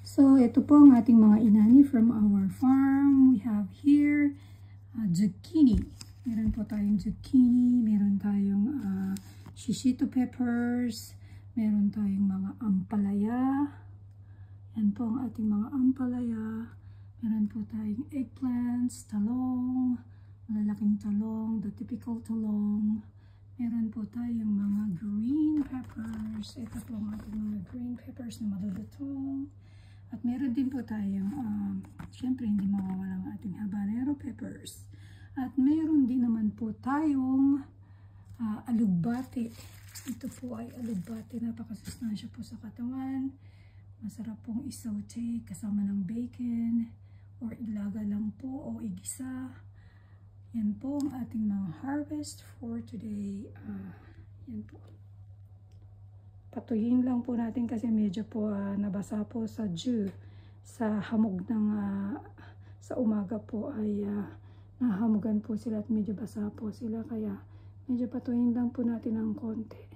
So, ito po ang ating mga inani from our farm. We have here zucchini. Meron po tayong zucchini, meron tayong shishito peppers, meron tayong mga ampalaya. Yan po ang ating mga ampalaya. Meron po tayong eggplants, talong, malalaking talong, the typical talong. Meron po tayong mga green peppers. Ito po ang ating mga green peppers na malulutong. At meron din po tayong, syempre hindi mawawala ang ating habanero peppers. At meron din naman po tayong alugbate. Ito po ay alugbate, napakasustansya po sa katawan. Masarap pong isaute kasama ng bacon or ilaga lang po o igisa. Yan po ang ating mga harvest for today. Yan po. Patuyin lang po natin kasi medyo po nabasa po sa dew. Sa hamog ng sa umaga po ay nahamugan po sila at medyo basa po sila. Kaya medyo patuyin lang po natin ng konti.